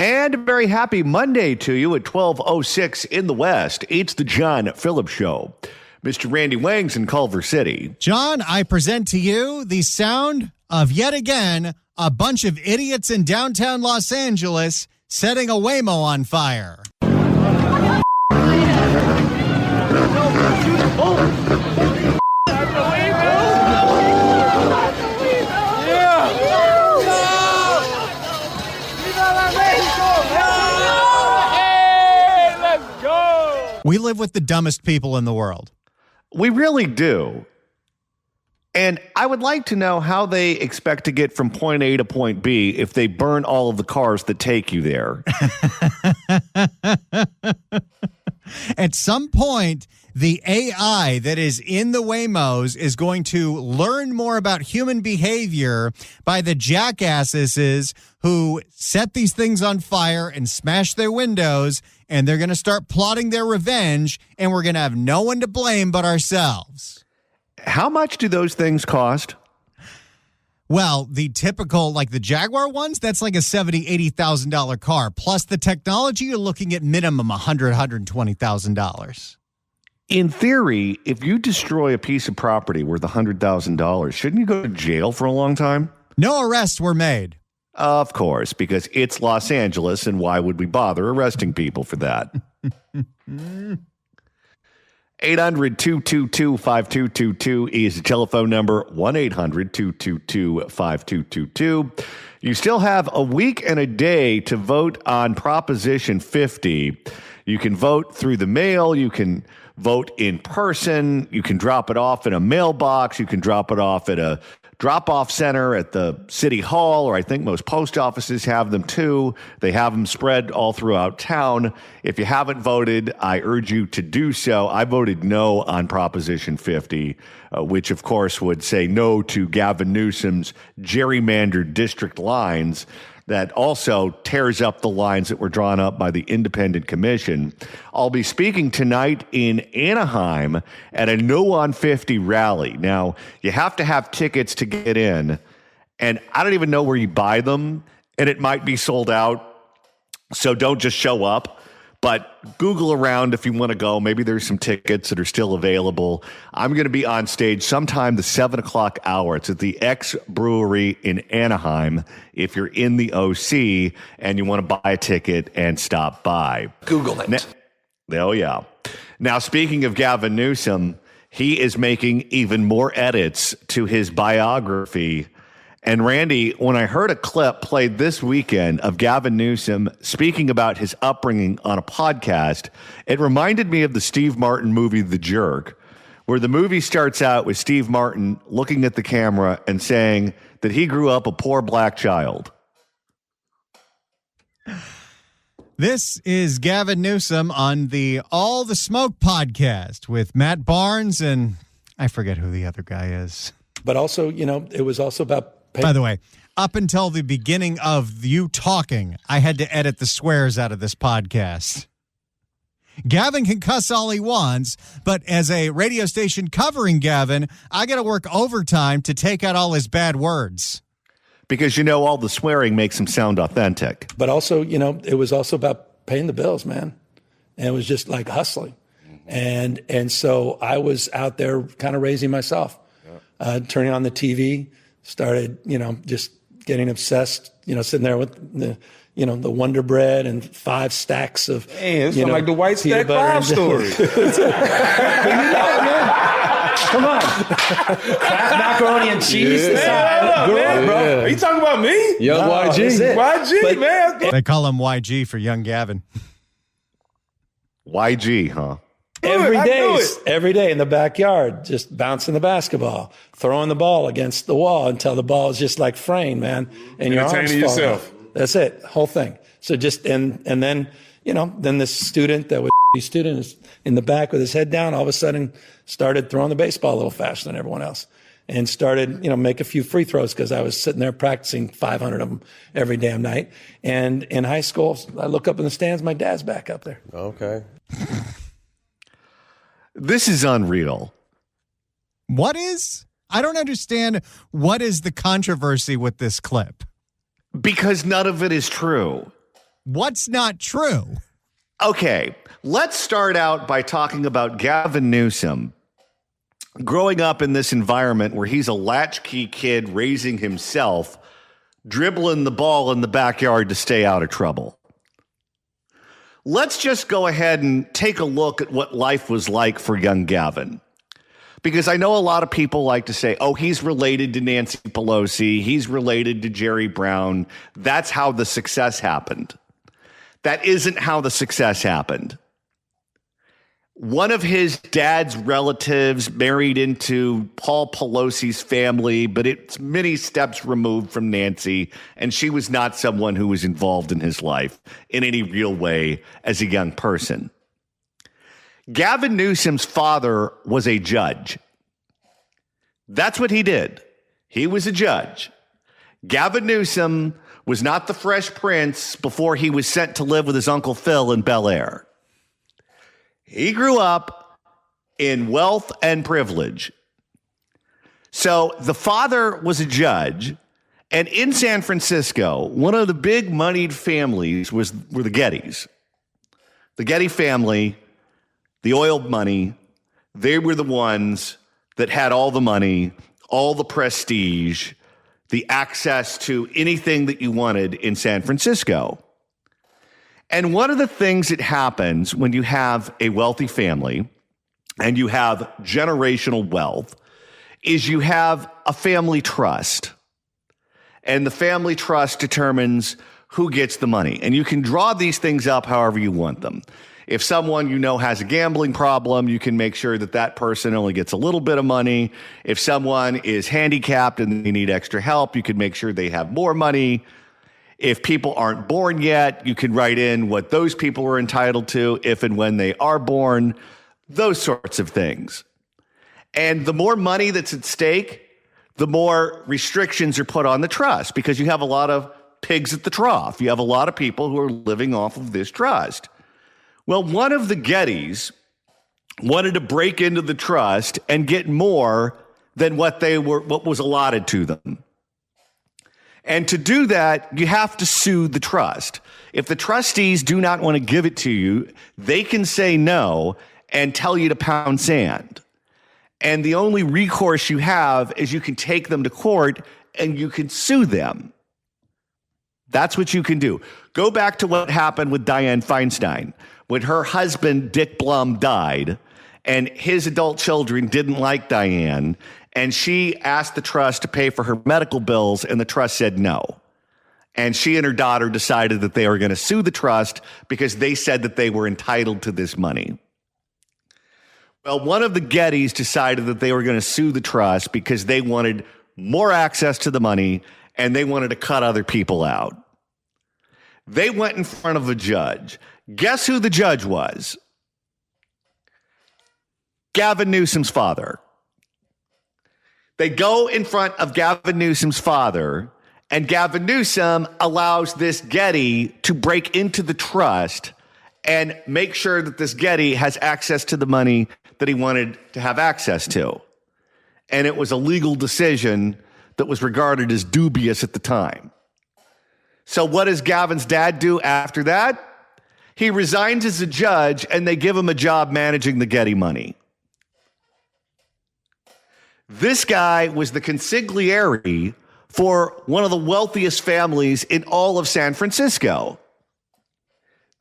And a very happy Monday to you at 12:06 in the West. It's the John Phillips Show. Mr. Randy Wang's in Culver City. John, I present to you the sound of, yet again, a bunch of idiots in downtown Los Angeles setting a Waymo on fire. We live with the dumbest people in the world. We really do. And I would like to know how they expect to get from point A to point B if they burn all of the cars that take you there. At some point, the AI that is in the Waymos is going to learn more about human behavior by the jackasses who set these things on fire and smash their windows, and they're going to start plotting their revenge, and we're going to have no one to blame but ourselves. How much do those things cost? Well, the typical, like the Jaguar ones, that's like a $70,000, $80,000 car. Plus the technology, you're looking at minimum $100,000, $120,000. In theory, if you destroy a piece of property worth $100,000, shouldn't you go to jail for a long time? No arrests were made. Of course, because it's Los Angeles, and why would we bother arresting people for that? 800-222-5222 is the telephone number, 1-800-222-5222. You still have a week and a day to vote on Proposition 50. You can vote through the mail. You can vote in person. You can drop it off in a mailbox. You can drop it off at a drop-off center at the city hall, or I think most post offices have them too. They have them spread all throughout town. If you haven't voted, I urge you to do so. I voted no on Proposition 50, which of course would say no to Gavin Newsom's gerrymandered district lines that also tears up the lines that were drawn up by the independent commission. I'll be speaking tonight in Anaheim at a No on 50 rally. Now, you have to have tickets to get in, and I don't even know where you buy them, and it might be sold out, so don't just show up. But Google around if you want to go. Maybe there's some tickets that are still available. I'm going to be on stage sometime the 7 o'clock hour. It's at the X Brewery in Anaheim. If you're in the OC and you want to buy a ticket and stop by. Google it. Oh, yeah. Now, speaking of Gavin Newsom, he is making even more edits to his biography. And Randy, when I heard a clip played this weekend of Gavin Newsom speaking about his upbringing on a podcast, it reminded me of the Steve Martin movie, The Jerk, where the movie starts out with Steve Martin looking at the camera and saying that he grew up a poor black child. This is Gavin Newsom on the All the Smoke podcast with Matt Barnes, and I forget who the other guy is. But also, you know, it was also about... By the way, up until the beginning of you talking, I had to edit the swears out of this podcast. Gavin can cuss all he wants, but as a radio station covering Gavin, I got to work overtime to take out all his bad words. Because, you know, all the swearing makes him sound authentic. But also, you know, it was also about paying the bills, man. And it was just like hustling. And so I was out there kind of raising myself, turning on the TV. Started, you know, just getting obsessed, you know, sitting there with the, you know, the Wonder Bread and 5 stacks of, hey, it's like the White Stack 5 story. Come on. Kraft macaroni and cheese. Are you talking about me? Young YG. YG, man. They call him YG for young Gavin. YG, huh? Every day in the backyard, just bouncing the basketball, throwing the ball against the wall until the ball is just like framed, man. And your arms fall yourself. off. That's it, whole thing. So just, and then, you know, then this student that was student is in the back with his head down, all of a sudden started throwing the baseball a little faster than everyone else. And started, you know, make a few free throws because I was sitting there practicing 500 of them every damn night. And in high school, I look up in the stands, my dad's back up there. Okay. This is unreal. What is? I don't understand. What is the controversy with this clip? Because none of it is true. What's not true? Okay, let's start out by talking about Gavin Newsom growing up in this environment where he's a latchkey kid raising himself, dribbling the ball in the backyard to stay out of trouble. Let's just go ahead and take a look at what life was like for young Gavin. Because I know a lot of people like to say, oh, he's related to Nancy Pelosi, he's related to Jerry Brown. That's how the success happened. That isn't how the success happened. One of his dad's relatives married into Paul Pelosi's family, but it's many steps removed from Nancy, and she was not someone who was involved in his life in any real way as a young person. Gavin Newsom's father was a judge. That's what he did. He was a judge. Gavin Newsom was not the Fresh Prince before he was sent to live with his Uncle Phil in Bel Air. He grew up in wealth and privilege. So the father was a judge, and in San Francisco, one of the big moneyed families were the Gettys. The Getty family, the oil money, they were the ones that had all the money, all the prestige, the access to anything that you wanted in San Francisco. And one of the things that happens when you have a wealthy family and you have generational wealth is you have a family trust. And the family trust determines who gets the money. And you can draw these things up however you want them. If someone you know has a gambling problem, you can make sure that that person only gets a little bit of money. If someone is handicapped and they need extra help, you can make sure they have more money. If people aren't born yet, you can write in what those people are entitled to if and when they are born, those sorts of things. And the more money that's at stake, the more restrictions are put on the trust because you have a lot of pigs at the trough. You have a lot of people who are living off of this trust. Well, one of the Gettys wanted to break into the trust and get more than what was allotted to them. And to do that, you have to sue the trust. If the trustees do not want to give it to you, they can say no and tell you to pound sand. And the only recourse you have is you can take them to court and you can sue them. That's what you can do. Go back to what happened with Dianne Feinstein. When her husband, Dick Blum, died, and his adult children didn't like Dianne, and she asked the trust to pay for her medical bills, and the trust said no. And she and her daughter decided that they were going to sue the trust because they said that they were entitled to this money. Well, one of the Gettys decided that they were going to sue the trust because they wanted more access to the money, and they wanted to cut other people out. They went in front of a judge. Guess who the judge was? Gavin Newsom's father. They go in front of Gavin Newsom's father, and Gavin Newsom allows this Getty to break into the trust and make sure that this Getty has access to the money that he wanted to have access to. And it was a legal decision that was regarded as dubious at the time. So what does Gavin's dad do after that? He resigns as a judge, and they give him a job managing the Getty money. This guy was the consigliere for one of the wealthiest families in all of San Francisco.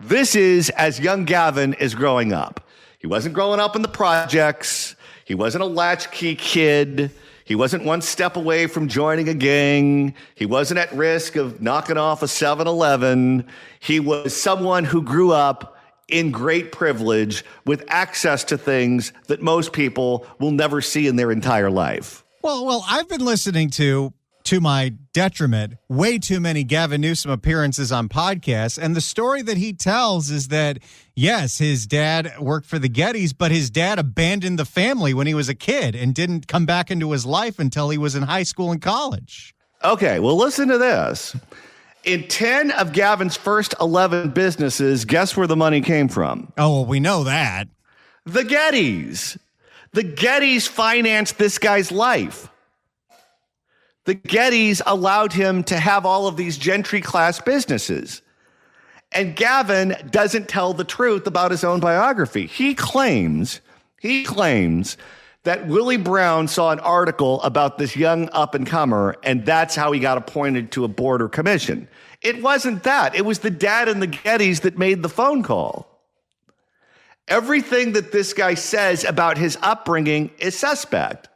This is as young Gavin is growing up. He wasn't growing up in the projects. He wasn't a latchkey kid. He wasn't one step away from joining a gang. He wasn't at risk of knocking off a 7-Eleven. He was someone who grew up in great privilege with access to things that most people will never see in their entire life. Well, I've been listening to my detriment, way too many Gavin Newsom appearances on podcasts. And the story that he tells is that, yes, his dad worked for the Gettys, but his dad abandoned the family when he was a kid and didn't come back into his life until he was in high school and college. Okay, well, listen to this. In 10 of Gavin's first 11 businesses, guess where the money came from? Oh, well, we know that. The Gettys. The Gettys financed this guy's life. The Gettys allowed him to have all of these gentry class businesses. And Gavin doesn't tell the truth about his own biography. He claims that Willie Brown saw an article about this young up-and-comer, and that's how he got appointed to a board or commission. It wasn't that. It was the dad and the Gettys that made the phone call. Everything that this guy says about his upbringing is suspect.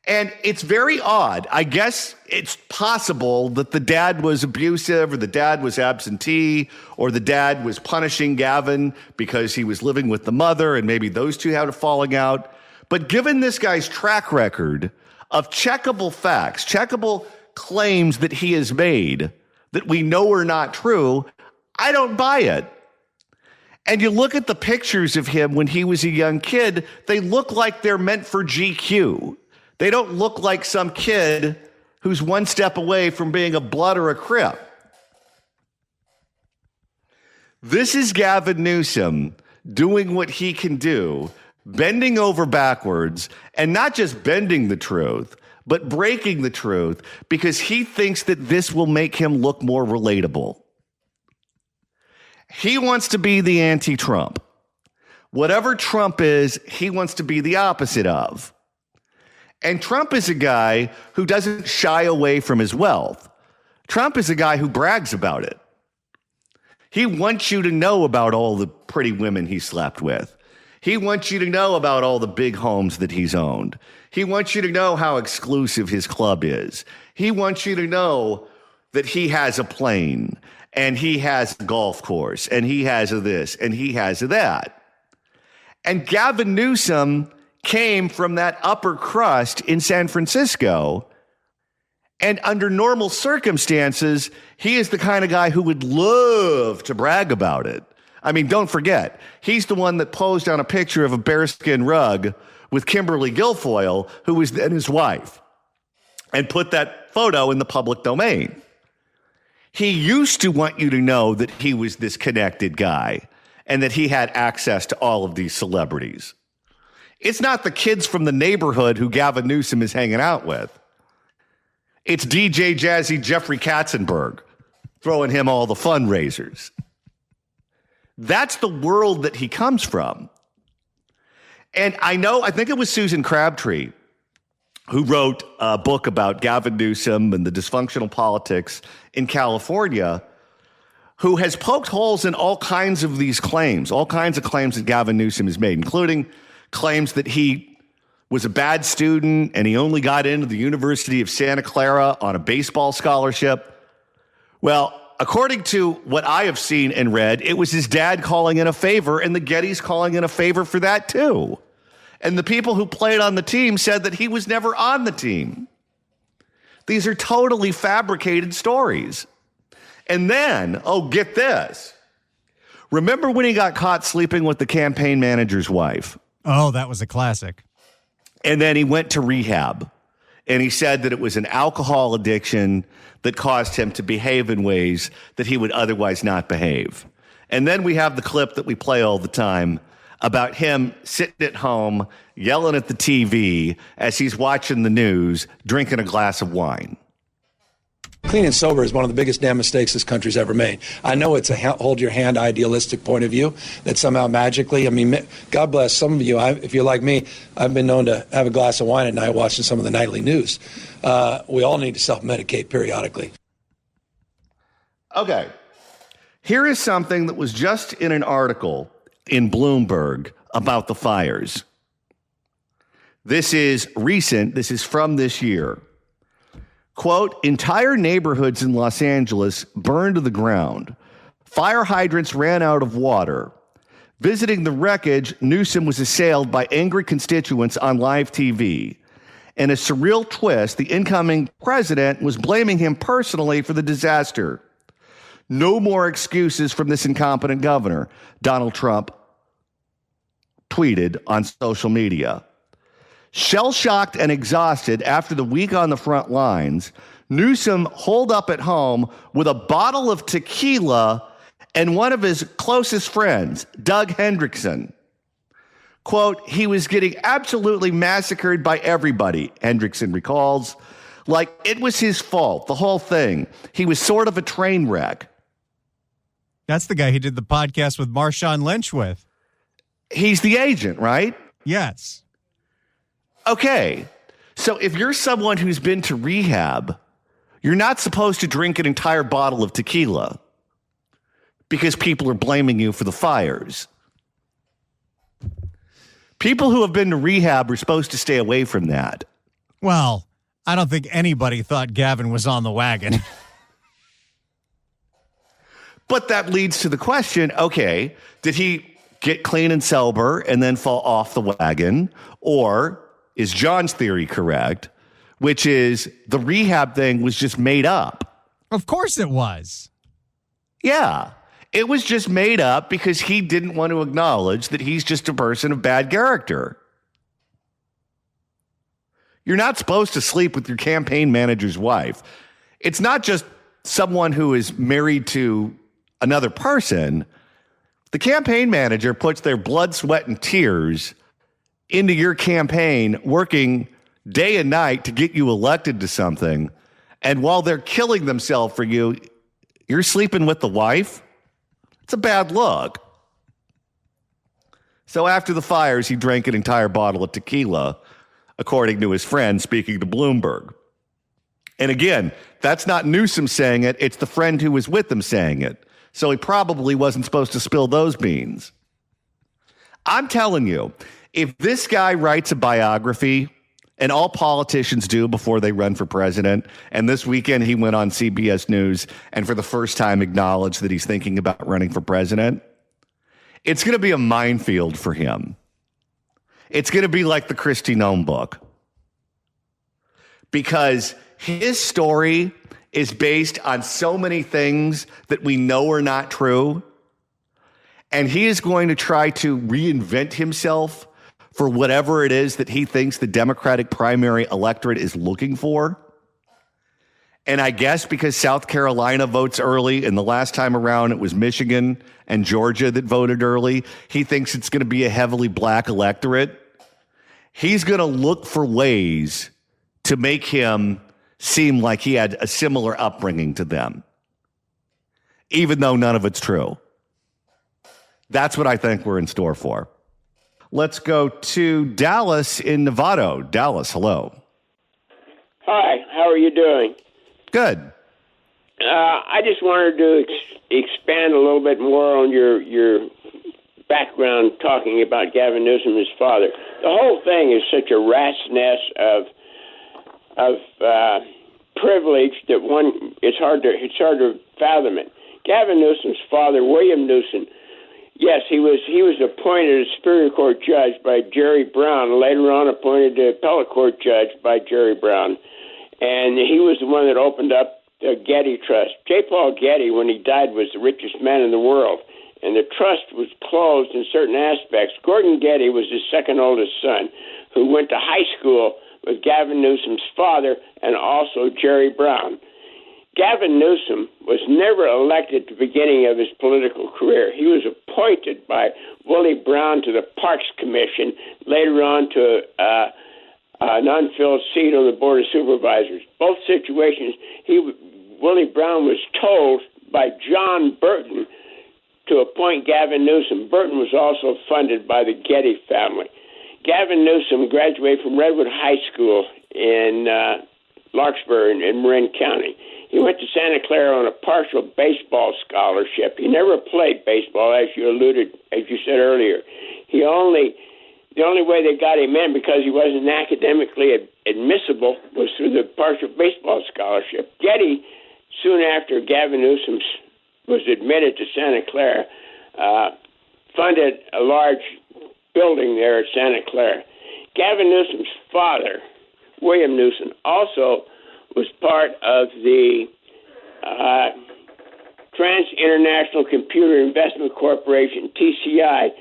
And it's very odd. I guess it's possible that the dad was abusive, or the dad was absentee, or the dad was punishing Gavin because he was living with the mother, and maybe those two had a falling out. But given this guy's track record of checkable facts, checkable claims that he has made that we know are not true, I don't buy it. And you look at the pictures of him when he was a young kid, they look like they're meant for GQ. They don't look like some kid who's one step away from being a Blood or a Crip. This is Gavin Newsom doing what he can do, bending over backwards, and not just bending the truth, but breaking the truth, because he thinks that this will make him look more relatable. He wants to be the anti-Trump. Whatever Trump is, he wants to be the opposite of. And Trump is a guy who doesn't shy away from his wealth. Trump is a guy who brags about it. He wants you to know about all the pretty women he slept with. He wants you to know about all the big homes that he's owned. He wants you to know how exclusive his club is. He wants you to know that he has a plane, and he has a golf course, and he has a this, and he has a that. And Gavin Newsom came from that upper crust in San Francisco. And under normal circumstances, he is the kind of guy who would love to brag about it. I mean, don't forget, he's the one that posed on a picture of a bearskin rug with Kimberly Guilfoyle, who was then his wife, and put that photo in the public domain. He used to want you to know that he was this connected guy and that he had access to all of these celebrities. It's not the kids from the neighborhood who Gavin Newsom is hanging out with. It's DJ Jazzy Jeffrey Katzenberg throwing him all the fundraisers. That's the world that he comes from. And I think it was Susan Crabtree who wrote a book about Gavin Newsom and the dysfunctional politics in California, who has poked holes in all kinds of these claims, all kinds of claims that Gavin Newsom has made, including claims that he was a bad student and he only got into the University of Santa Clara on a baseball scholarship. Well, according to what I have seen and read, it was his dad calling in a favor, and the Gettys calling in a favor for that too. And the people who played on the team said that he was never on the team. These are totally fabricated stories. And then, oh, get this. Remember when he got caught sleeping with the campaign manager's wife? Oh, that was a classic. And then he went to rehab, and he said that it was an alcohol addiction that caused him to behave in ways that he would otherwise not behave. And then we have the clip that we play all the time about him sitting at home, yelling at the TV as he's watching the news, drinking a glass of wine. Clean and sober is one of the biggest damn mistakes this country's ever made. I know it's a hold your hand idealistic point of view that somehow magically, I mean, God bless some of you. If you're like me, I've been known to have a glass of wine at night watching some of the nightly news. We all need to self-medicate periodically. Okay. Here is something that was just in an article in Bloomberg about the fires. This is recent. This is from this year. Quote, entire neighborhoods in Los Angeles burned to the ground. Fire hydrants ran out of water. Visiting the wreckage, Newsom was assailed by angry constituents on live TV. In a surreal twist, the incoming president was blaming him personally for the disaster. No more excuses from this incompetent governor, Donald Trump tweeted on social media. Shell-shocked and exhausted after the week on the front lines, Newsom holed up at home with a bottle of tequila and one of his closest friends, Doug Hendrickson. Quote, he was getting absolutely massacred by everybody, Hendrickson recalls. Like it was his fault, the whole thing. He was sort of a train wreck. That's the guy he did the podcast with Marshawn Lynch with. He's the agent, right? Yes. Okay. So if you're someone who's been to rehab, you're not supposed to drink an entire bottle of tequila because people are blaming you for the fires. People who have been to rehab are supposed to stay away from that. Well, I don't think anybody thought Gavin was on the wagon. But that leads to the question, okay, did he get clean and sober and then fall off the wagon? Or is John's theory correct, which is the rehab thing was just made up? Of course it was. Yeah, it was just made up because he didn't want to acknowledge that he's just a person of bad character. You're not supposed to sleep with your campaign manager's wife. It's not just someone who is married to another person. The campaign manager puts their blood, sweat, and tears into your campaign, working day and night to get you elected to something. And while they're killing themselves for you, you're sleeping with the wife? It's a bad look. So after the fires, he drank an entire bottle of tequila, according to his friend speaking to Bloomberg. And again, that's not Newsom saying it. It's the friend who was with him saying it. So he probably wasn't supposed to spill those beans. I'm telling you, if this guy writes a biography, and all politicians do before they run for president, and this weekend he went on CBS News and for the first time acknowledged that he's thinking about running for president, it's going to be a minefield for him. It's going to be like the Kristi Noem book. Because his story is based on so many things that we know are not true. And he is going to try to reinvent himself for whatever it is that he thinks the Democratic primary electorate is looking for. And I guess because South Carolina votes early, and the last time around it was Michigan and Georgia that voted early, he thinks it's going to be a heavily black electorate. He's going to look for ways to make him seem like he had a similar upbringing to them, even though none of it's true. That's what I think we're in store for. Let's go to Dallas in Novato. Dallas, hello. Hi, how are you doing? Good. I just wanted to expand a little bit more on your background talking about Gavin Newsom, his father. The whole thing is such a rat's nest of privilege that it's hard to fathom it. Gavin Newsom's father, William Newsom, yes, he was appointed a Superior Court judge by Jerry Brown, later on appointed an appellate court judge by Jerry Brown. And he was the one that opened up the Getty Trust. J. Paul Getty, when he died, was the richest man in the world. And the trust was closed in certain aspects. Gordon Getty was his second oldest son, who went to high school with Gavin Newsom's father and also Jerry Brown. Gavin Newsom was never elected at the beginning of his political career. He was appointed by Willie Brown to the Parks Commission, later on to an unfilled seat on the Board of Supervisors. Both situations, Willie Brown was told by John Burton to appoint Gavin Newsom. Burton was also funded by the Getty family. Gavin Newsom graduated from Redwood High School in Larkspur in Marin County. He went to Santa Clara on a partial baseball scholarship. He never played baseball, as you said earlier. The only way they got him in, because he wasn't academically admissible, was through the partial baseball scholarship. Getty, soon after Gavin Newsom was admitted to Santa Clara, funded a large building there at Santa Clara. Gavin Newsom's father, William Newsom, also was part of the Trans-International Computer Investment Corporation, TCI,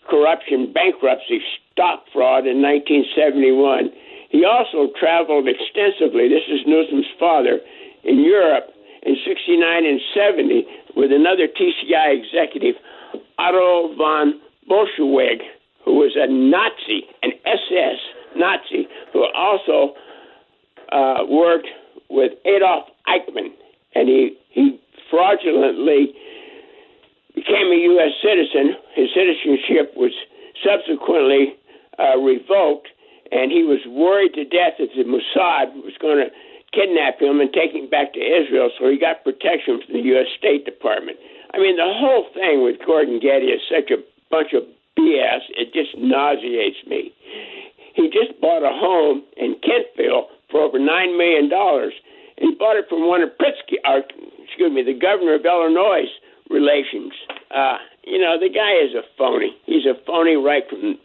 corruption, bankruptcy, stock fraud in 1971. He also traveled extensively, this is Newsom's father, in Europe in 69 and 70 with another TCI executive, Otto von Bolshewig, who was a Nazi, an SS Nazi, who also worked with Adolf Eichmann, and he fraudulently became a U.S. citizen. His citizenship was subsequently revoked, and he was worried to death that the Mossad was going to kidnap him and take him back to Israel, so he got protection from the U.S. State Department. I mean, the whole thing with Gordon Getty is such a bunch of BS. It just nauseates me. He just bought a home in Kentville for over $9 million. He bought it from one of the governor of Illinois' relations. The guy is a phony. He's a phony right from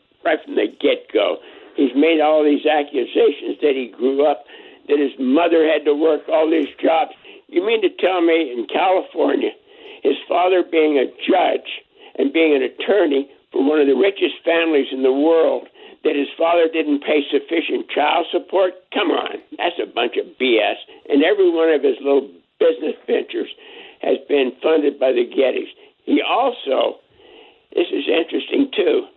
the get-go. He's made all these accusations that he grew up, that his mother had to work all these jobs. You mean to tell me in California, his father being a judge and being an attorney for one of the richest families in the world, that his father didn't pay sufficient child support? Come on, that's a bunch of BS. And every one of his little business ventures has been funded by the Gettys. He also, this is interesting too,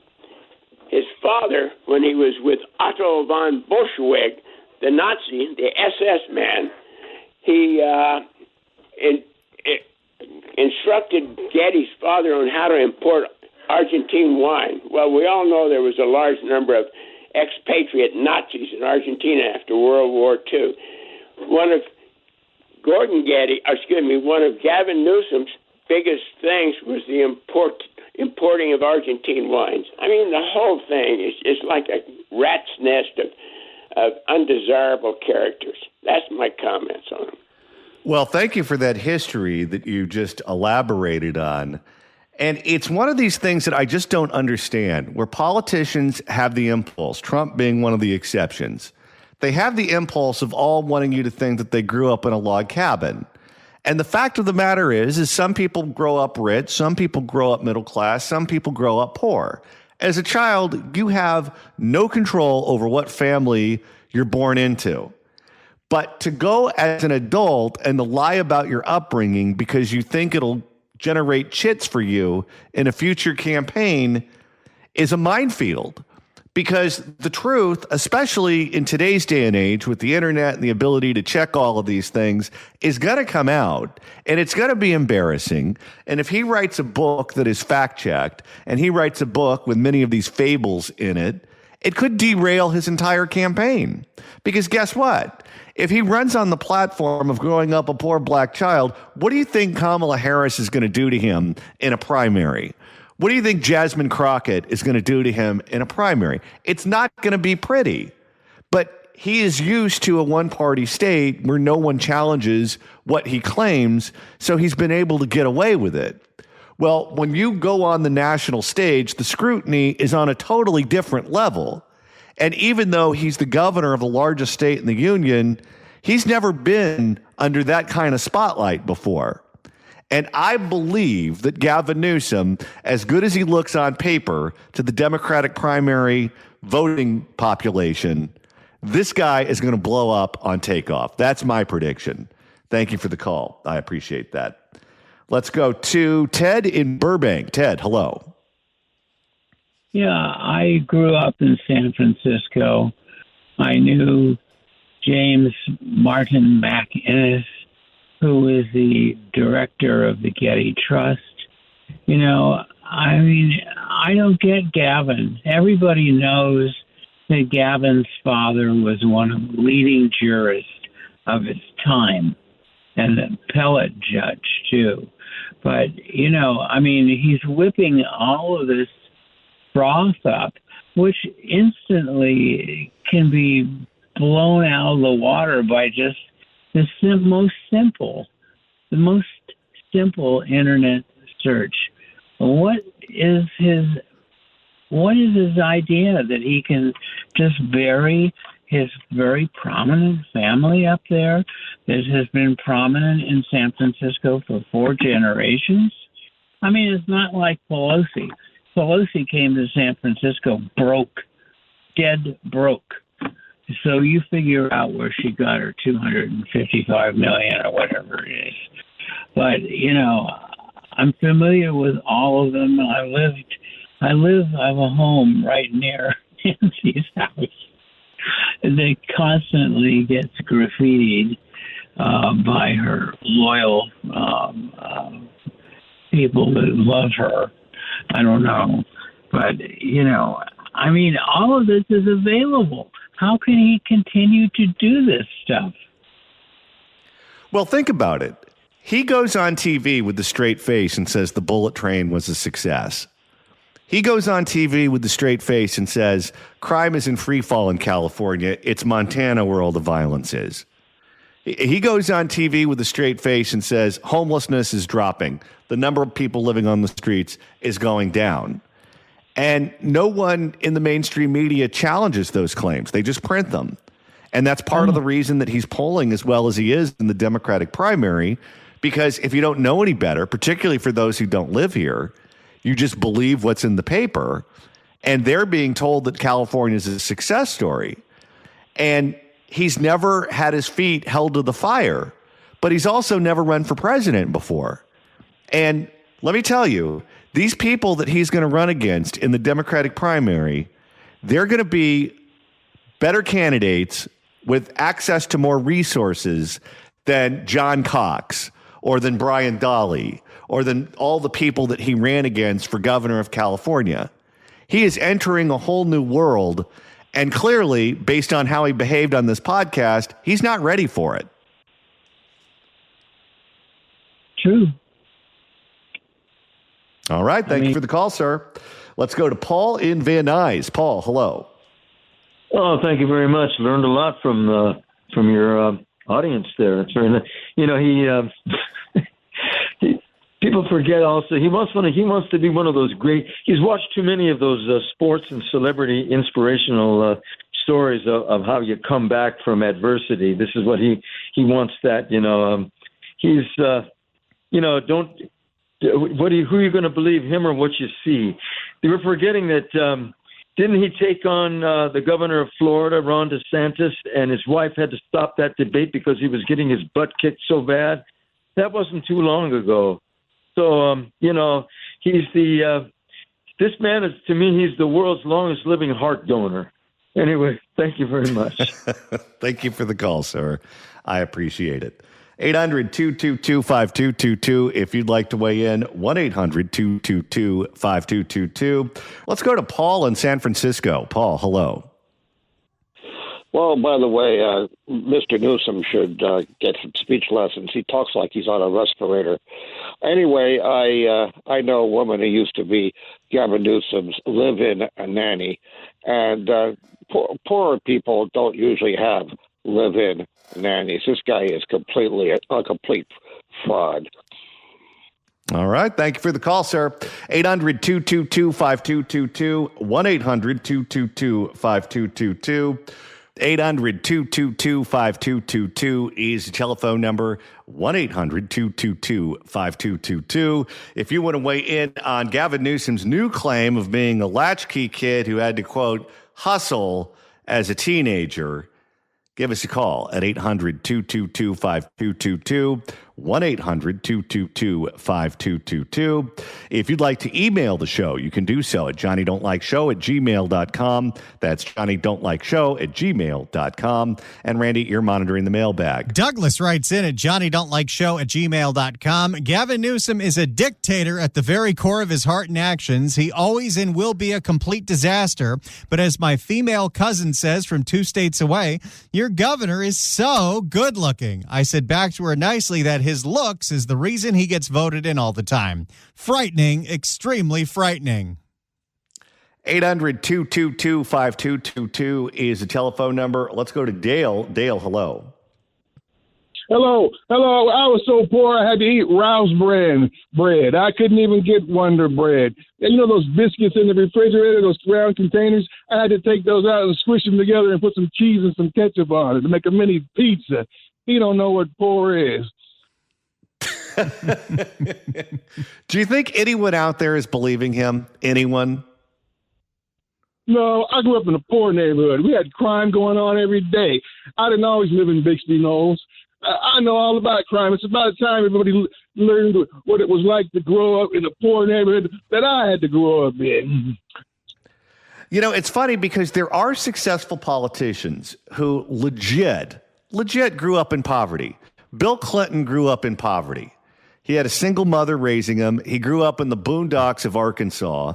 his father, when he was with Otto von Bolshevik, the Nazi, the SS man, he instructed Getty's father on how to import Argentine wine. Well, we all know there was a large number of expatriate Nazis in Argentina after World War II. One of Gavin Newsom's biggest things was the importing of Argentine wines. I mean, the whole thing is like a rat's nest of undesirable characters. That's my comments on them. Well, thank you for that history that you just elaborated on. And it's one of these things that I just don't understand, where politicians have the impulse, Trump being one of the exceptions. They have the impulse of all wanting you to think that they grew up in a log cabin. And the fact of the matter is some people grow up rich, some people grow up middle class, some people grow up poor. As a child, you have no control over what family you're born into. But to go as an adult and to lie about your upbringing because you think it'll generate chits for you in a future campaign is a minefield. Because the truth, especially in today's day and age with the internet and the ability to check all of these things, is going to come out, and it's going to be embarrassing. And if he writes a book that is fact-checked and he writes a book with many of these fables in it, it could derail his entire campaign. Because guess what? If he runs on the platform of growing up a poor black child, what do you think Kamala Harris is going to do to him in a primary? What do you think Jasmine Crockett is going to do to him in a primary? It's not going to be pretty. But he is used to a one-party state where no one challenges what he claims, so he's been able to get away with it. Well, when you go on the national stage, the scrutiny is on a totally different level. And even though he's the governor of the largest state in the union, he's never been under that kind of spotlight before. And I believe that Gavin Newsom, as good as he looks on paper to the Democratic primary voting population, this guy is going to blow up on takeoff. That's my prediction. Thank you for the call. I appreciate that. Let's go to Ted in Burbank. Ted, hello. Yeah, I grew up in San Francisco. I knew James Martin McInnes, who is the director of the Getty Trust. You know, I mean, I don't get Gavin. Everybody knows that Gavin's father was one of the leading jurists of his time and an appellate judge, too. But, you know, I mean, he's whipping all of this froth up, which instantly can be blown out of the water by just the most simple internet search. What is his idea that he can just bury his very prominent family up there that has been prominent in San Francisco for 4 generations? I mean, it's not like Pelosi. Pelosi came to San Francisco broke, dead broke. So you figure out where she got her $255 million or whatever it is. But, you know, I'm familiar with all of them. I have a home right near Nancy's house. They constantly gets graffitied by her loyal, people that love her. I don't know. But, I mean, all of this is available. How can he continue to do this stuff? Well, think about it. He goes on TV with a straight face and says the bullet train was a success. He goes on TV with a straight face and says crime is in free fall in California. It's Montana where all the violence is. He goes on TV with a straight face and says homelessness is dropping. The number of people living on the streets is going down. And no one in the mainstream media challenges those claims. They just print them. And that's part of the reason that he's polling as well as he is in the Democratic primary, because if you don't know any better, particularly for those who don't live here, you just believe what's in the paper. And they're being told that California is a success story. And he's never had his feet held to the fire, but he's also never run for president before. And let me tell you, these people that he's going to run against in the Democratic primary, they're going to be better candidates with access to more resources than John Cox or than Brian Dahle or than all the people that he ran against for governor of California. He is entering a whole new world, and clearly, based on how he behaved on this podcast, he's not ready for it. True. All right. Thank you for the call, sir. Let's go to Paul in Van Nuys. Paul, hello. Oh, thank you very much. Learned a lot from your audience there. That's very nice. People forget also he wants to be one of those great. He's watched too many of those sports and celebrity inspirational stories of how you come back from adversity. This is what he wants. That he's don't. Who are you going to believe, him or what you see? They were forgetting that didn't he take on the governor of Florida, Ron DeSantis, and his wife had to stop that debate because he was getting his butt kicked so bad? That wasn't too long ago. So, he's this man is, to me, he's the world's longest living heart donor. Anyway, thank you very much. Thank you for the call, sir. I appreciate it. 800-222-5222 if you'd like to weigh in, 1-800-222-5222. Let's go to Paul in San Francisco. Paul, hello. Well, by the way, Mr. Newsom should get some speech lessons. He talks like he's on a respirator. Anyway, I know a woman who used to be Gavin Newsom's live-in nanny, and poorer people don't usually have live-in nannies. This guy is completely a complete fraud. All right. Thank you for the call, sir. 800-222-5222, 1-800-222-5222. 800-222-5222 is the telephone number, 1-800-222-5222. If you want to weigh in on Gavin Newsom's new claim of being a latchkey kid who had to, quote, hustle as a teenager, give us a call at 800-222-5222, 1-800-222-5222. If you'd like to email the show, you can do so at johnnydon'tlikeshow@gmail.com. That's johnnydon'tlikeshow@gmail.com. And Randy, you're monitoring the mailbag. Douglas writes in at johnnydon'tlikeshow@gmail.com. Gavin Newsom is a dictator at the very core of his heart and actions. He always and will be a complete disaster. But as my female cousin says from 2 states away, your governor is so good looking. I said back to her nicely that his looks is the reason he gets voted in all the time. Frightening, extremely frightening. 800-222-5222 is the telephone number. Let's go to Dale. Dale, hello. Hello. I was so poor I had to eat Rouse bread. I couldn't even get Wonder Bread. And you know those biscuits in the refrigerator, those round containers? I had to take those out and squish them together and put some cheese and some ketchup on it to make a mini pizza. He don't know what poor is. Do you think anyone out there is believing him? Anyone? No, I grew up in a poor neighborhood. We had crime going on every day. I didn't always live in Bixby Knolls. I know all about crime. It's about time everybody learned what it was like to grow up in a poor neighborhood that I had to grow up in. You know, it's funny because there are successful politicians who legit grew up in poverty. Bill Clinton grew up in poverty. He had a single mother raising him. He grew up in the boondocks of Arkansas,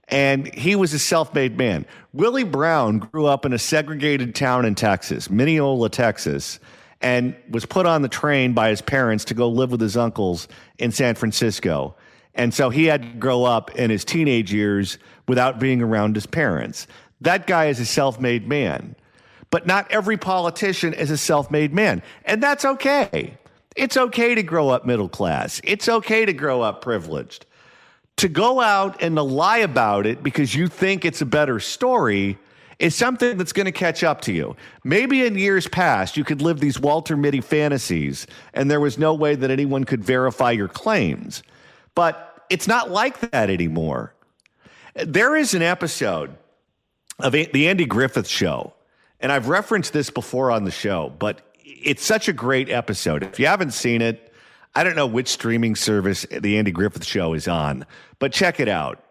and he was a self-made man. Willie Brown grew up in a segregated town in Texas, Mineola, Texas, and was put on the train by his parents to go live with his uncles in San Francisco. And so he had to grow up in his teenage years without being around his parents. That guy is a self-made man. But not every politician is a self-made man. And that's okay. It's okay to grow up middle class. It's okay to grow up privileged. To go out and to lie about it because you think it's a better story is something that's going to catch up to you. Maybe in years past, you could live these Walter Mitty fantasies and there was no way that anyone could verify your claims. But it's not like that anymore. There is an episode of the Andy Griffith Show, and I've referenced this before on the show, but it's such a great episode. If you haven't seen it, I don't know which streaming service the Andy Griffith Show is on, but check it out.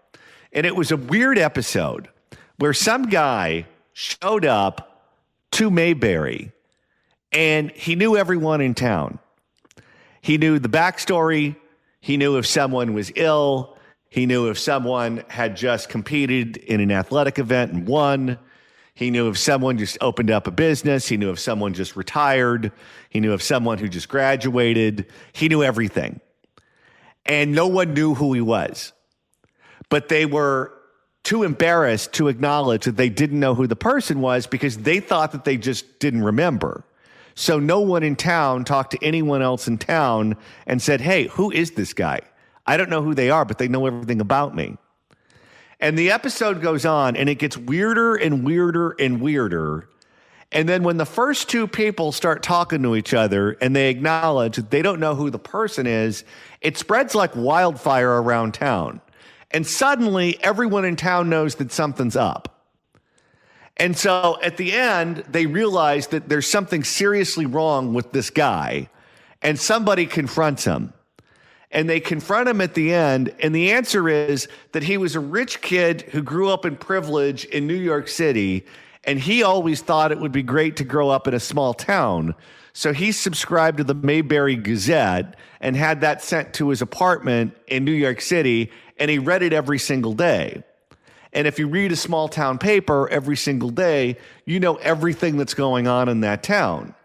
And it was a weird episode where some guy showed up to Mayberry and he knew everyone in town. He knew the backstory. He knew if someone was ill. He knew if someone had just competed in an athletic event and won. He knew if someone just opened up a business. He knew if someone just retired. He knew if someone who just graduated. He knew everything. And no one knew who he was. But they were too embarrassed to acknowledge that they didn't know who the person was because they thought that they just didn't remember. So no one in town talked to anyone else in town and said, hey, who is this guy? I don't know who they are, but they know everything about me. And the episode goes on and it gets weirder and weirder and weirder. And then when the first two people start talking to each other and they acknowledge that they don't know who the person is, it spreads like wildfire around town. And suddenly everyone in town knows that something's up. And so at the end, they realize that there's something seriously wrong with this guy and somebody confronts him. And they confront him at the end, and the answer is that he was a rich kid who grew up in privilege in New York City, and he always thought it would be great to grow up in a small town. So he subscribed to the Mayberry Gazette and had that sent to his apartment in New York City, and he read it every single day. And if you read a small town paper every single day, you know everything that's going on in that town.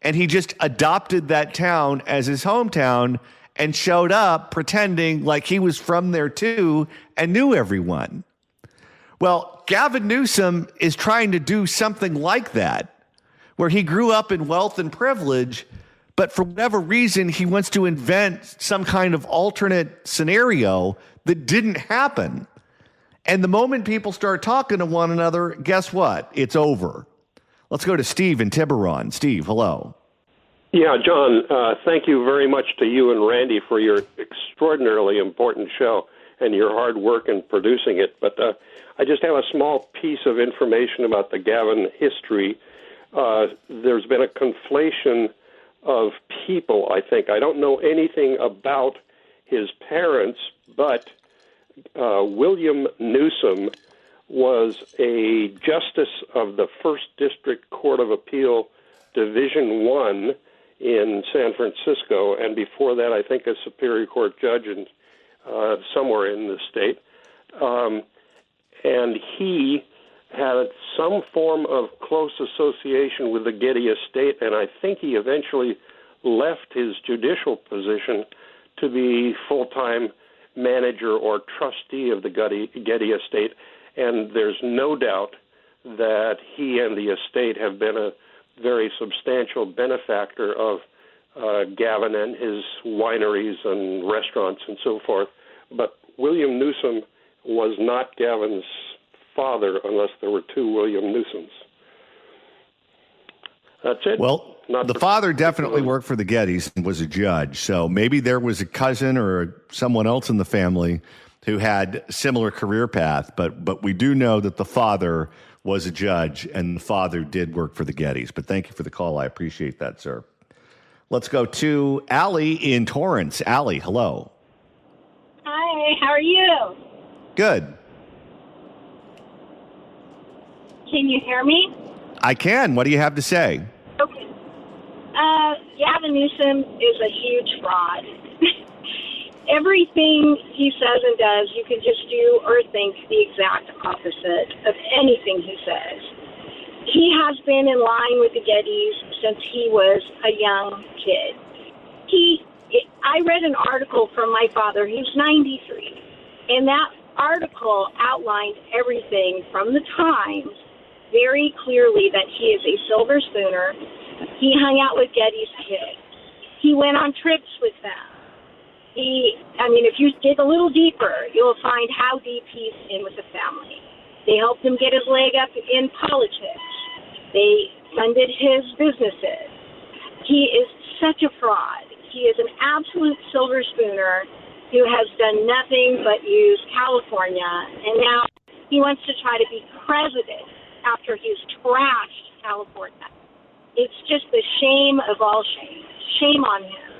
And he just adopted that town as his hometown and showed up pretending like he was from there too and knew everyone. Well, Gavin Newsom is trying to do something like that, where he grew up in wealth and privilege, but for whatever reason, he wants to invent some kind of alternate scenario that didn't happen. And the moment people start talking to one another, guess what? It's over. Let's go to Steve in Tiburon. Steve, hello. Yeah, John, thank you very much to you and Randy for your extraordinarily important show and your hard work in producing it. But I just have a small piece of information about the Gavin history. There's been a conflation of people, I think. I don't know anything about his parents, but William Newsom was a justice of the First District Court of Appeal, Division I, in San Francisco, and before that, I think a Superior Court judge in somewhere in the state. And he had some form of close association with the Getty estate, and I think he eventually left his judicial position to be full-time manager or trustee of the Getty estate. And there's no doubt that he and the estate have been a very substantial benefactor of Gavin and his wineries and restaurants and so forth. But William Newsom was not Gavin's father unless there were two William Newsoms. That's it. Well, the father definitely worked for the Gettys and was a judge. So maybe there was a cousin or someone else in the family who had a similar career path. But we do know that the father was a judge, and the father did work for the Gettys. But thank you for the call. I appreciate that, sir. Let's go to Allie in Torrance. Allie, hello. Hi, how are you? Good. Can you hear me? I can. What do you have to say? Okay. Gavin Newsom is a huge fraud. everything he says and does, you can just do or think the exact opposite of anything he says. He has been in line with the Gettys since he was a young kid. I read an article from my father. He's 93. And that article outlined everything from the Times very clearly, that he is a silver spooner. He hung out with Getty's kids. He went on trips with them. If you dig a little deeper, you'll find how deep he's in with the family. They helped him get his leg up in politics. They funded his businesses. He is such a fraud. He is an absolute silver spooner who has done nothing but use California, and now he wants to try to be president after he's trashed California. It's just the shame of all shame. Shame on him.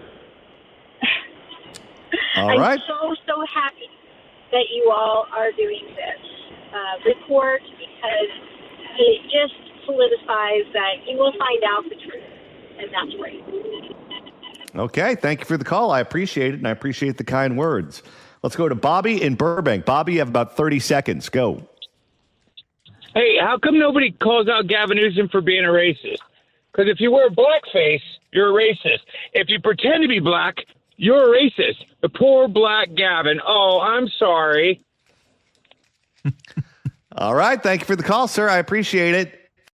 All right. I'm so happy that you all are doing this report, because it just solidifies that you will find out the truth, and that's great. Okay, thank you for the call. I appreciate it, and I appreciate the kind words. Let's go to Bobby in Burbank. Bobby, you have about 30 seconds. Go. Hey, how come nobody calls out Gavin Newsom for being a racist? Because if you wear blackface, you're a racist. If you pretend to be black, you're a racist. The poor black Gavin. Oh, I'm sorry. All right, thank you for the call, sir. I appreciate it.